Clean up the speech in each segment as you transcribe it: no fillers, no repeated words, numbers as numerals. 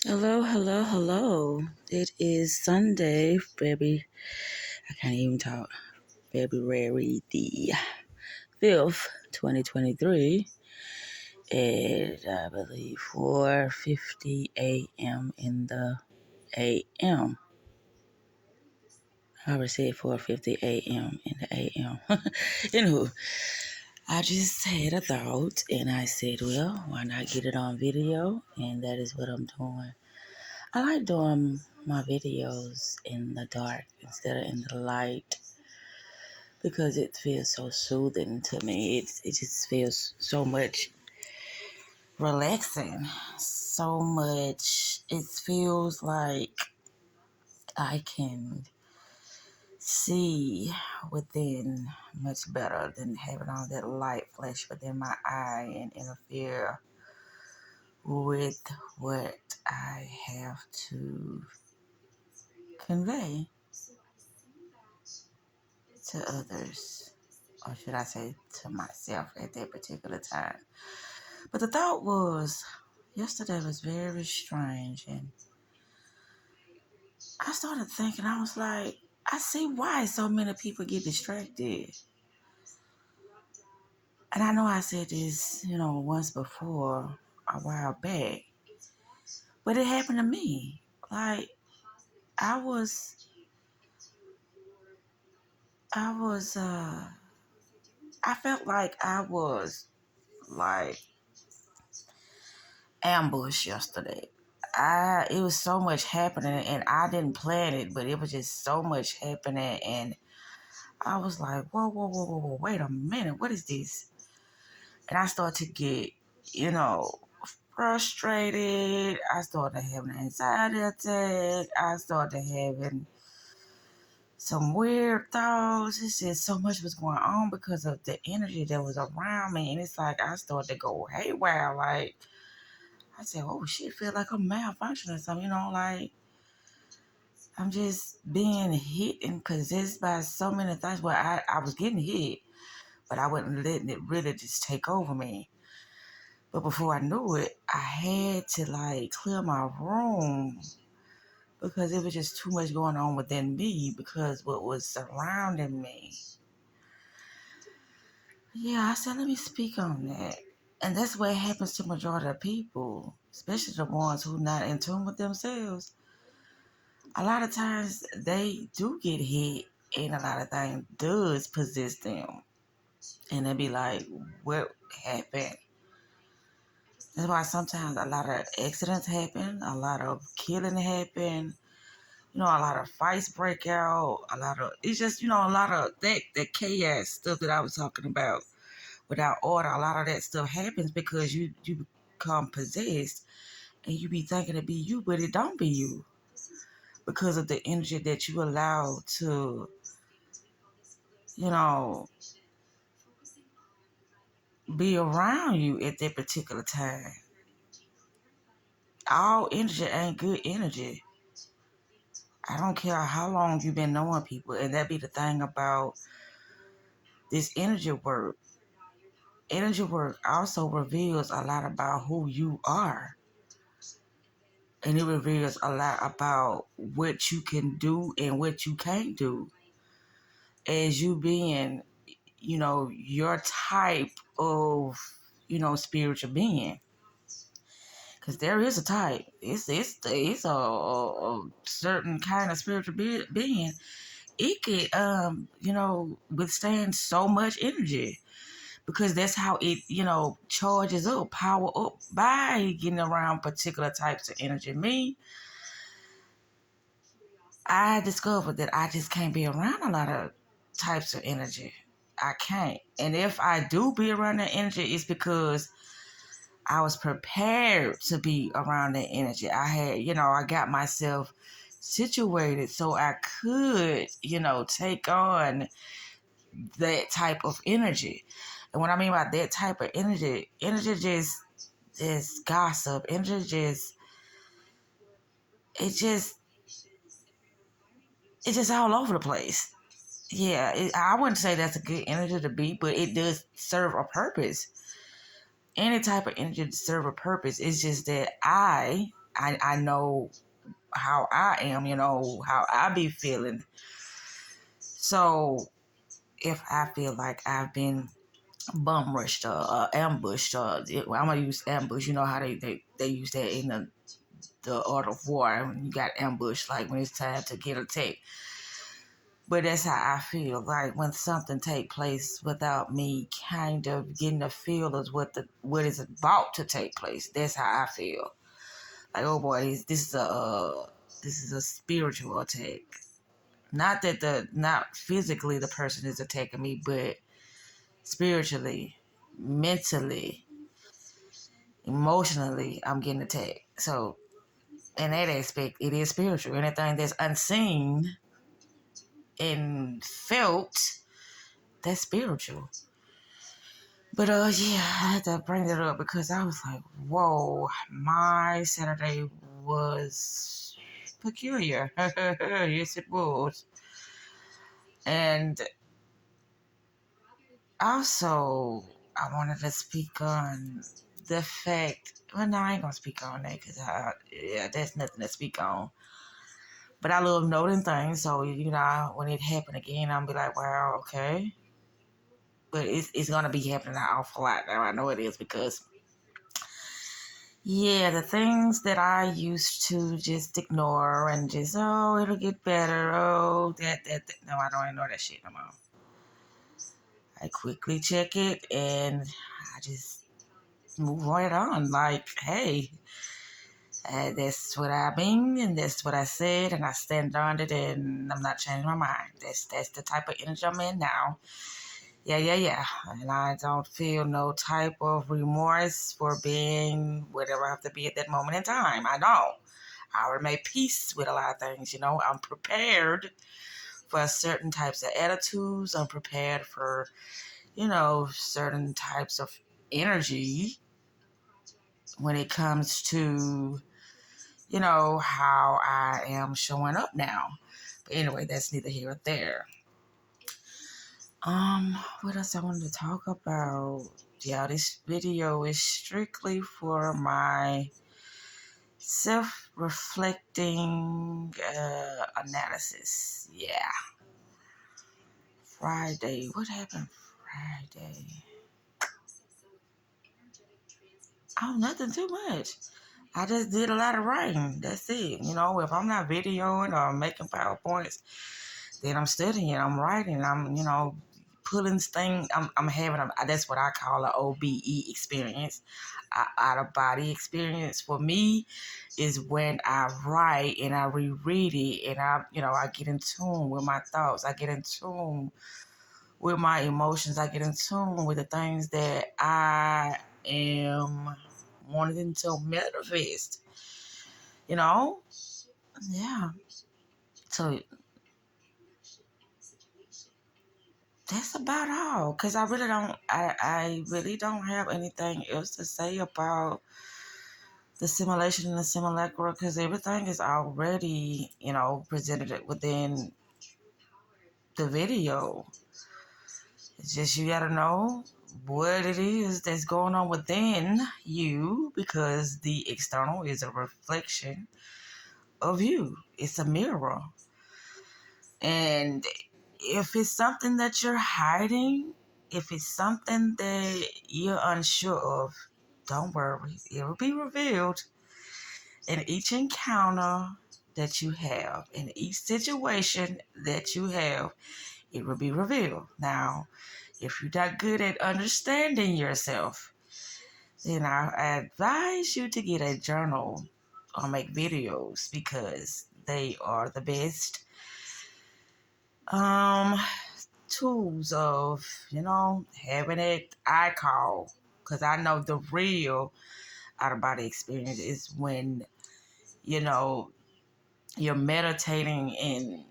Hello, hello, hello. It is Sunday, baby. I can't even talk. February the 5th, 2023. At, I believe, 4:50 a.m. in the a.m. I already said 4:50 a.m. in the a.m. Anywho, I just had a thought and I said, well, why not get it on video? And that is what I'm doing. I like doing my videos in the dark instead of in the light because it feels so soothing to me. It just feels so much relaxing. So much. It feels like I can see within much better than having all that light flash within my eye and interfere with what I have to convey to others, or should I say to myself at that particular time. But the thought was, yesterday was very strange, and I started thinking, I was like, I see why so many people get distracted. And I know I said this, once before, a while back, but it happened to me. Like, I was, I felt like I was, like, ambushed yesterday. It was so much happening and I didn't plan it, but it was just so much happening and I was like, whoa, wait a minute, what is this? And I started to get, frustrated. I started having an anxiety attack. I started having some weird thoughts. It's just so much was going on because of the energy that was around me. And it's like I started to go haywire, like I said, oh shit, feel like I'm malfunctioning or something, like I'm just being hit and possessed by so many things. Well, I was getting hit, but I wasn't letting it really just take over me. But before I knew it, I had to like clear my room because it was just too much going on within me because what was surrounding me. Yeah, I said, let me speak on that. And that's what happens to majority of people, especially the ones who not in tune with themselves. A lot of times they do get hit and a lot of things does possess them. And they be like, what happened? That's why sometimes a lot of accidents happen, a lot of killing happen, a lot of fights break out, it's just, a lot of that chaos stuff that I was talking about without order. A lot of that stuff happens because you become possessed and you be thinking it be you, but it don't be you. Because of the energy that you allow to, be around you at that particular time. All energy ain't good energy. I don't care how long you've been knowing people, and that be the thing about this energy work. Energy work also reveals a lot about who you are. And it reveals a lot about what you can do and what you can't do. As you being, your type of, spiritual being. Because there is a type. It's a certain kind of spiritual being. It could, withstand so much energy. Because that's how it, charges up, power up by getting around particular types of energy. Me, I discovered that I just can't be around a lot of types of energy. I can't. And if I do be around that energy, it's because I was prepared to be around that energy. I had, I got myself situated so I could, take on that type of energy. And what I mean by that type of energy just gossip. Energy it's just all over the place. Yeah, I wouldn't say that's a good energy to be, but it does serve a purpose. Any type of energy to serve a purpose. It's just that I I know how I am, how I be feeling. So if I feel like I've been bum rushed or ambushed, or I'm gonna use ambush. You know how they use that in the art of war when you got ambushed, like when it's time to get attacked. But that's how I feel, like when something take place without me kind of getting a feel of what is about to take place. That's how I feel. Like, oh boy, this is a spiritual attack. Not that not physically the person is attacking me, but spiritually, mentally, emotionally, I'm getting attacked. So in that aspect, it is spiritual. Anything that's unseen and felt, that's spiritual. But yeah, I had to bring it up because I was like, whoa, my Saturday was peculiar. Yes, it was. And also, I wanted to speak on the fact. Well, no, I ain't gonna speak on that because there's nothing to speak on. But I love noting things, so when it happened again, I'll be like, wow, okay. But it's gonna be happening an awful lot now. I know it is because yeah, the things that I used to just ignore and just it'll get better. Oh, that. No, I don't ignore that shit no more. I quickly check it and I just move right on. Like, hey, that's what I mean and that's what I said and I stand on it and I'm not changing my mind. That's the type of energy I'm in now. Yeah. And I don't feel no type of remorse for being whatever I have to be at that moment in time. I don't. I already made peace with a lot of things, I'm prepared for certain types of attitudes. I'm prepared for, certain types of energy when it comes to, how I am showing up now. But anyway, that's neither here or there. What else I wanted to talk about? Yeah, this video is strictly for my self-reflecting analysis. Yeah. Friday. What happened Friday? Oh, nothing too much. I just did a lot of writing. That's it. If I'm not videoing or making PowerPoints, then I'm studying, I'm writing, I'm, pulling things. I'm having that's what I call an OBE experience, out of body experience. For me, is when I write and I reread it and I get in tune with my thoughts. I get in tune with my emotions. I get in tune with the things that I am wanting to manifest. Yeah. So that's about all. Cause I really don't have anything else to say about the simulation and the simulacra. Cause everything is already, presented within the video. It's just you gotta know what it is that's going on within you, because the external is a reflection of you. It's a mirror. And if it's something that you're hiding, if it's something that you're unsure of, don't worry. It will be revealed in each encounter that you have, in each situation that you have. It will be revealed. Now, if you're not good at understanding yourself, then I advise you to get a journal or make videos, because they are the best tools of, having it I call. Because I know the real out of body experience is when, you're meditating and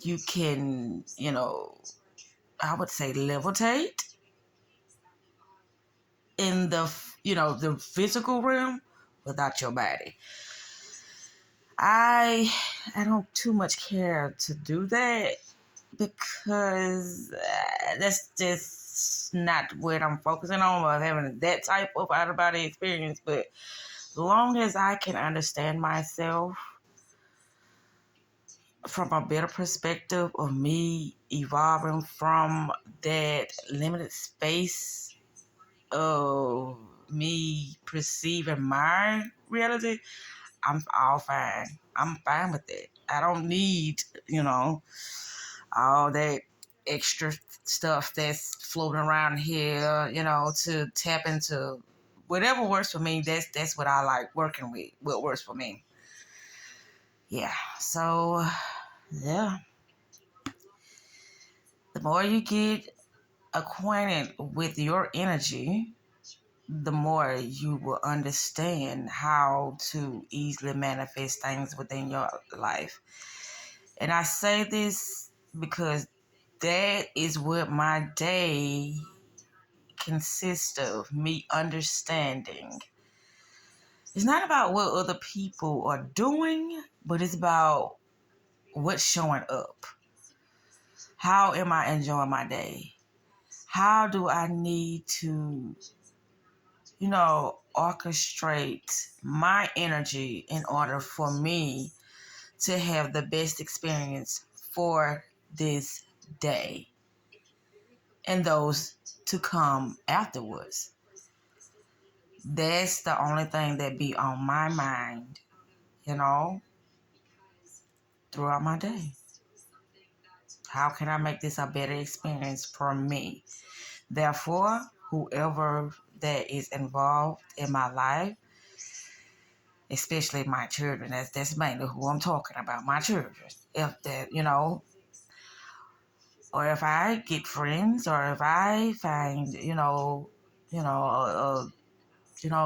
you can, I would say levitate in the physical realm without your body. I don't too much care to do that, because that's just that's not what I'm focusing on, or having that type of out of body experience. But as long as I can understand myself from a better perspective of me evolving from that limited space of me perceiving my reality, I'm all fine. I'm fine with it. I don't need, all that extra stuff that's floating around here, to tap into whatever works for me. That's what I like working with. What works for me. Yeah. So yeah. The more you get acquainted with your energy, the more you will understand how to easily manifest things within your life. And I say this because that is what my day consists of, me understanding. It's not about what other people are doing, but it's about what's showing up. How am I enjoying my day? How do I need to, orchestrate my energy in order for me to have the best experience for this day and those to come afterwards? That's the only thing that be on my mind, throughout my day. How can I make this a better experience for me? Therefore, whoever that is involved in my life, especially my children, that's mainly who I'm talking about, my children. If that, or if I get friends, or if I find,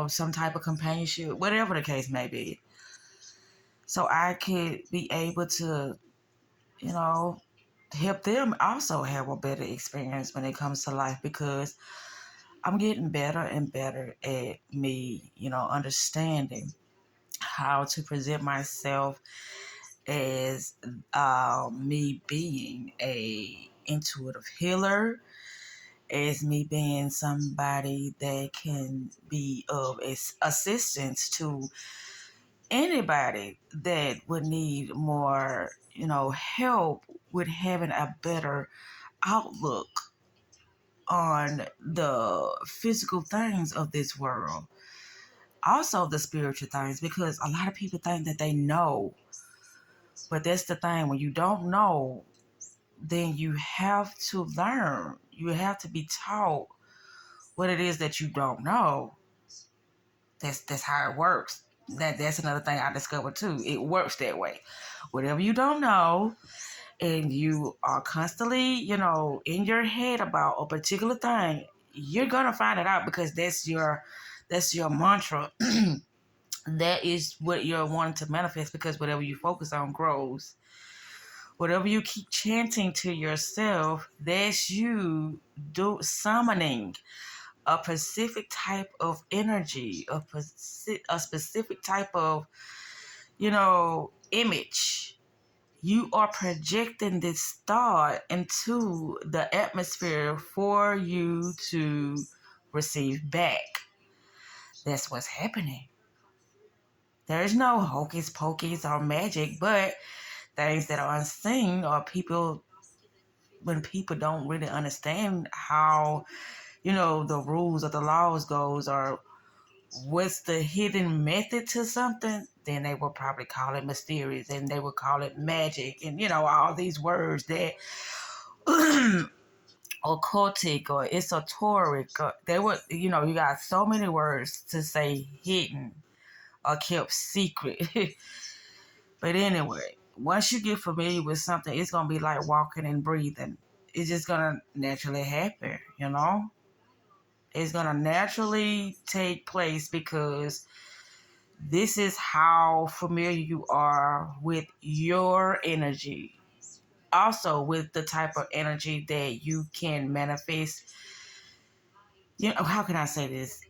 some type of companionship, whatever the case may be. So I could be able to, help them also have a better experience when it comes to life, because I'm getting better and better at me, understanding how to present myself as me being a intuitive healer, as me being somebody that can be of assistance to anybody that would need more, help with having a better outlook on the physical things of this world. Also the spiritual things, because a lot of people think that they know. But that's the thing, when you don't know, then you have to learn. You have to be taught what it is that you don't know. That's how it works. That's another thing I discovered too. It works that way. Whatever you don't know, and you are constantly, in your head about a particular thing, you're gonna find it out, because that's your mantra. That is what you're wanting to manifest, because whatever you focus on grows. Whatever you keep chanting to yourself, that's you summoning a specific type of energy, a specific type of, image. You are projecting this thought into the atmosphere for you to receive back. That's what's happening. There's no hocus pocus or magic, but things that are unseen, or when people don't really understand how, the rules or the laws goes, or what's the hidden method to something, then they will probably call it mysterious, and they will call it magic, and all these words that occultic or esoteric, or they would, you got so many words to say hidden or kept secret. But anyway, once you get familiar with something, it's gonna be like walking and breathing. It's just gonna naturally happen, It's gonna naturally take place, because this is how familiar you are with your energy. Also, with the type of energy that you can manifest, how can I say this?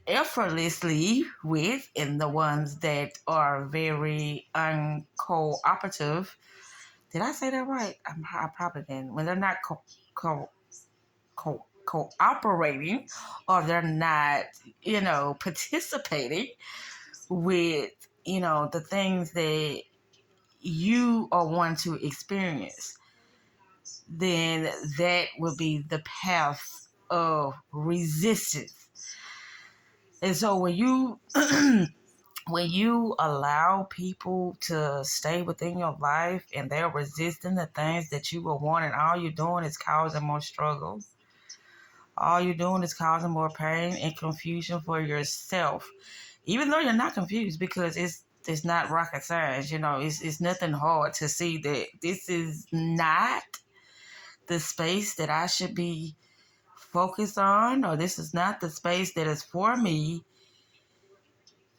Effortlessly with, and the ones that are very uncooperative. Did I say that right? I probably didn't. When they're not cooperating, or they're not, participating with, the things that you are wanting to experience, then that will be the path of resistance. And so when you when you allow people to stay within your life and they're resisting the things that you will want, and all you're doing is causing more struggle, all you're doing is causing more pain and confusion for yourself, even though you're not confused, because it's not rocket science. It's nothing hard to see that this is not the space that I should be focused on, or this is not the space that is for me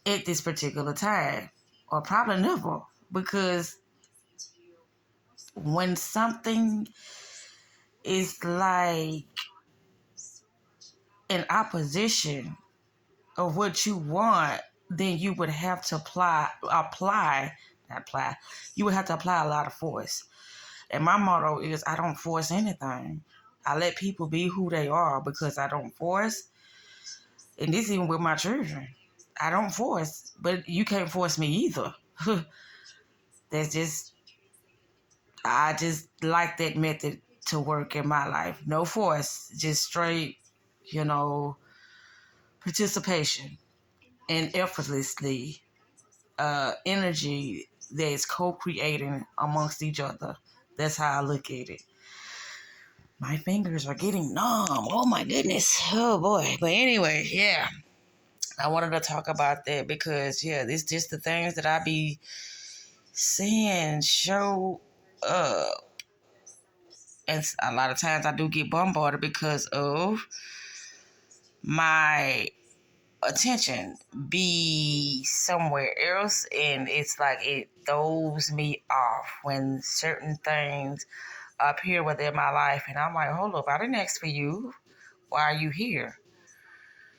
at this particular time, or probably never. Because when something is like in opposition of what you want, then you would have to you would have to apply a lot of force. And my motto is, I don't force anything. I let people be who they are, because I don't force. And this even with my children. I don't force, but you can't force me either. I just like that method to work in my life. No force, just straight, participation and effortlessly energy that's co-creating amongst each other. That's how I look at it. My fingers are getting numb. Oh my goodness. Oh boy. But anyway, yeah. I wanted to talk about that because, it's just the things that I be seeing show up. And a lot of times I do get bombarded because of my attention be somewhere else, and it's like it throws me off when certain things appear within my life, and I'm like, hold up, I didn't ask for you. Why are you here?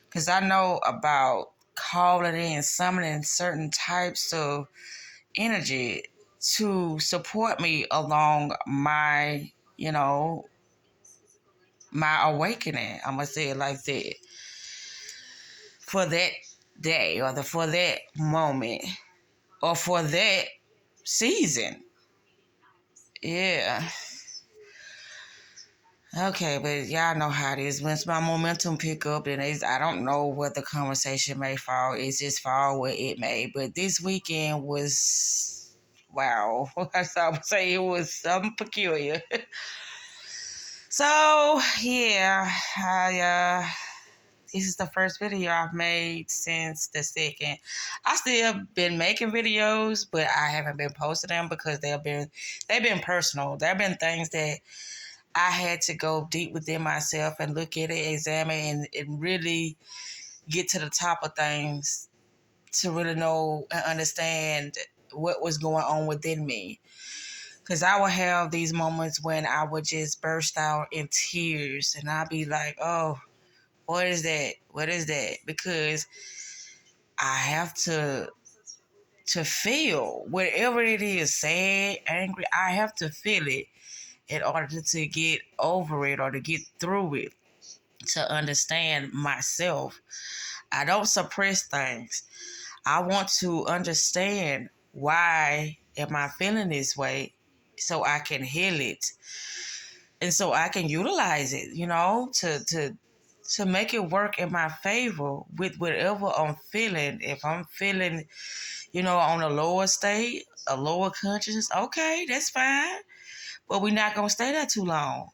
Because I know about calling in, summoning certain types of energy to support me along my, my awakening. I'm going to say it like that. For that day, or for that moment, or for that season. Yeah. Okay, but y'all know how it is. Once my momentum pick up, and I don't know where the conversation may fall. It's just fall where it may. But this weekend was, wow. I would say it was something peculiar. So, yeah, this is the first video I've made since the second. I still been making videos, but I haven't been posting them because they've been personal. There have been things that I had to go deep within myself and look at it, examine, and really get to the top of things to really know and understand what was going on within me. Because I would have these moments when I would just burst out in tears, and I'd be like, oh, what is that? What is that? Because I have to feel whatever it is, sad, angry, I have to feel it in order to get over it or to get through it, to understand myself. I don't suppress things. I want to understand why am I feeling this way so I can heal it. And so I can utilize it, to make it work in my favor with whatever I'm feeling. If I'm feeling, on a lower state, a lower consciousness, okay, that's fine. But we're not going to stay there too long.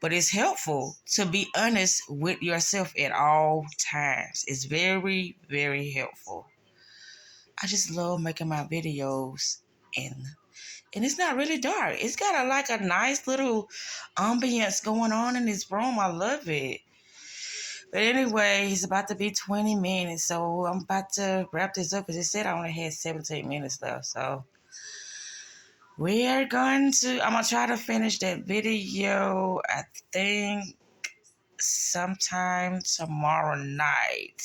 But it's helpful to be honest with yourself at all times. It's very, very helpful. I just love making my videos, and it's not really dark. It's got a nice little ambience going on in this room. I love it. But anyway, it's about to be 20 minutes, so I'm about to wrap this up because it said I only had 17 minutes left. So I'm going to try to finish that video, I think, sometime tomorrow night.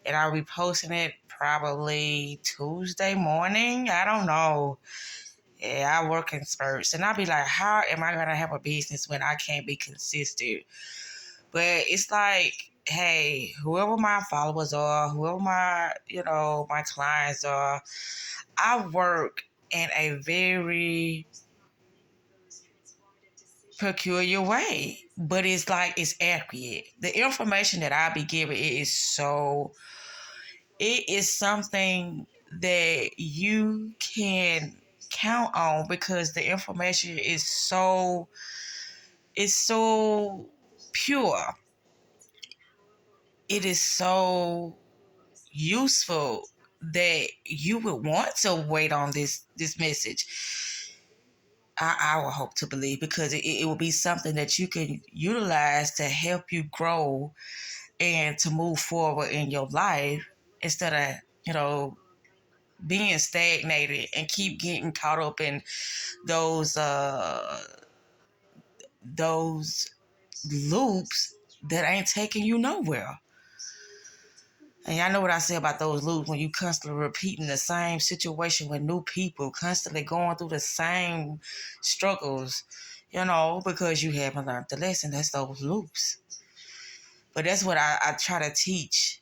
And I'll be posting it probably Tuesday morning. I don't know. Yeah, I work in spurts, and I'll be like, how am I gonna have a business when I can't be consistent? But it's like, hey, whoever my followers are, whoever my, my clients are, I work in a very peculiar way, but it's like it's accurate. The information that I be giving, it is something that you can count on because the information is so pure. It is so useful that you would want to wait on this message. I will hope to believe because it will be something that you can utilize to help you grow and to move forward in your life instead of, being stagnated and keep getting caught up in those those loops that ain't taking you nowhere. And y'all know what I say about those loops when you constantly repeating the same situation with new people, constantly going through the same struggles, because you haven't learned the lesson. That's those loops. But that's what I try to teach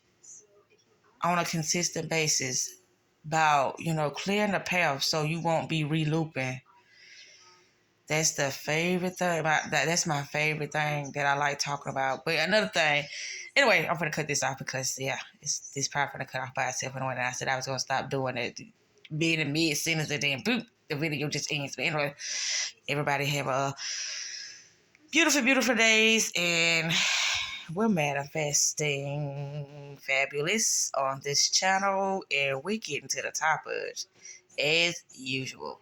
on a consistent basis about, clearing the path so you won't be re-looping. That's the favorite thing about that. That's my favorite thing that I like talking about. But another thing, anyway, I'm gonna cut this off because this probably gonna cut off by itself. And when I said I was gonna stop doing it, being in mid sentence and then boop, the video just ends. But anyway, everybody have a beautiful, beautiful days, and we're manifesting fabulous on this channel, and we get into the topics as usual.